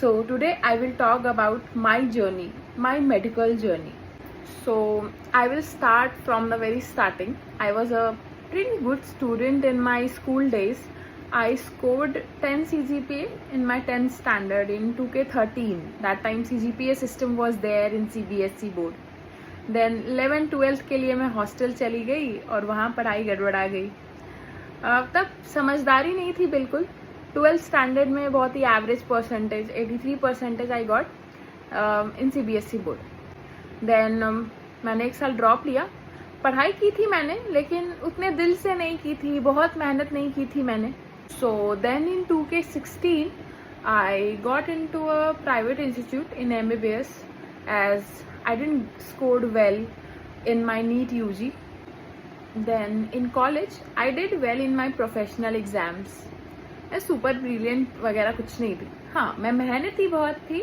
So today I will talk about my journey, my medical journey. So I will start from the very starting. I was a pretty good student in my school days. I scored 10 CGPA in my 10th standard in 2K13. That time CGPA system was there in CBSE board. Then 11 12th के लिए मैं hostel चली गई और वहाँ पढ़ाई गड़बड़ा गई. तब समझदारी नहीं थी बिल्कुल. 12th स्टैंडर्ड में बहुत ही average percentage 83% I got in CBSE board. Then मैंने एक साल ड्रॉप लिया. पढ़ाई की थी मैंने लेकिन उतने दिल से नहीं की थी, बहुत मेहनत नहीं की थी मैंने. So then in 2K16 I got in to a private institute in MBBS as I didn't scored well in my NEET UG. Then in college I did well in my professional exams. मैं super brilliant वगैरह कुछ नहीं थी. हाँ, मैं मेहनती बहुत थी,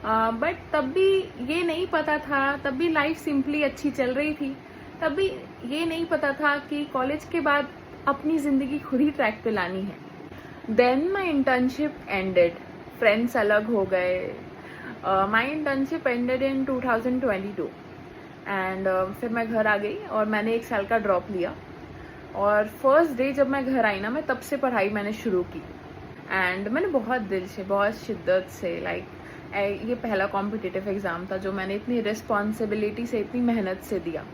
बट तब भी ये नहीं पता था, तब भी लाइफ सिंपली अच्छी चल रही थी. तब भी ये नहीं पता था कि कॉलेज के बाद अपनी ज़िंदगी खुद ही ट्रैक पे लानी है. Then my internship ended. Friends अलग हो गए. My internship ended in 2022 and फिर मैं घर आ गई और मैंने एक साल का ड्रॉप लिया. और फर्स्ट डे जब मैं घर आई ना, मैं तब से पढ़ाई मैंने शुरू की. एंड मैंने बहुत दिल से, बहुत शिद्दत से, ये पहला कॉम्पिटिटिव एग्ज़ाम था जो मैंने इतनी रिस्पॉन्सिबिलिटी से, इतनी मेहनत से दिया.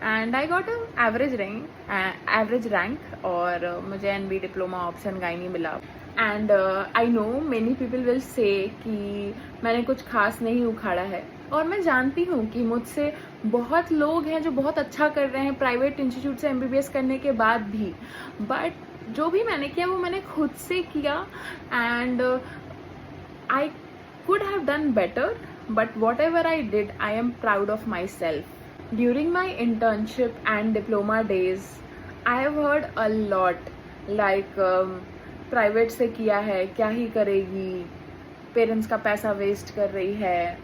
And I got a average rank और मुझे NB डिप्लोमा ऑप्शन गायनी मिला. And I know many people will say कि मैंने कुछ खास नहीं उखाड़ा है, और मैं जानती हूँ कि मुझसे बहुत लोग हैं जो बहुत अच्छा कर रहे हैं प्राइवेट इंस्टीट्यूट से MBBS करने के बाद भी. बट जो भी मैंने किया वो मैंने खुद से किया. And I could have done better, but whatever I did, I am proud of myself. During my internship and diploma days, I have heard a lot, private से किया है, क्या ही करेगी, पेरेंट्स का पैसा वेस्ट कर रही है,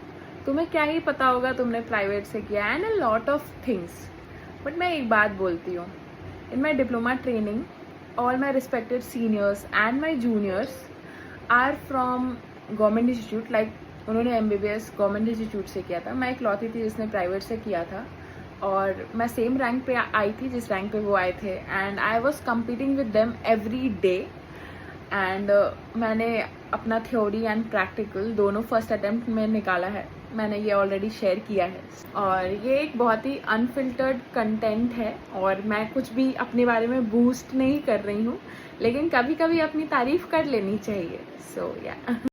तुम्हें क्या ही पता होगा तुमने प्राइवेट से किया, and a lot of things. But मैं एक बात बोलती हूँ, in my diploma training all my respected seniors and my juniors are from government institute. उन्होंने MBBS गवर्नमेंट इंस्टीट्यूट से किया था. मैं इकलौती थी जिसने प्राइवेट से किया था, और मैं सेम रैंक पे आई थी जिस रैंक पे वो आए थे. And I was competing with them every day. And मैंने अपना थ्योरी एंड प्रैक्टिकल दोनों फर्स्ट अटेम्प्ट में निकाला है. मैंने ये ऑलरेडी शेयर किया है, और ये एक बहुत ही अनफिल्टर्ड कंटेंट है, और मैं कुछ भी अपने बारे में बूस्ट नहीं कर रही हूँ, लेकिन कभी कभी अपनी तारीफ कर लेनी चाहिए. सो या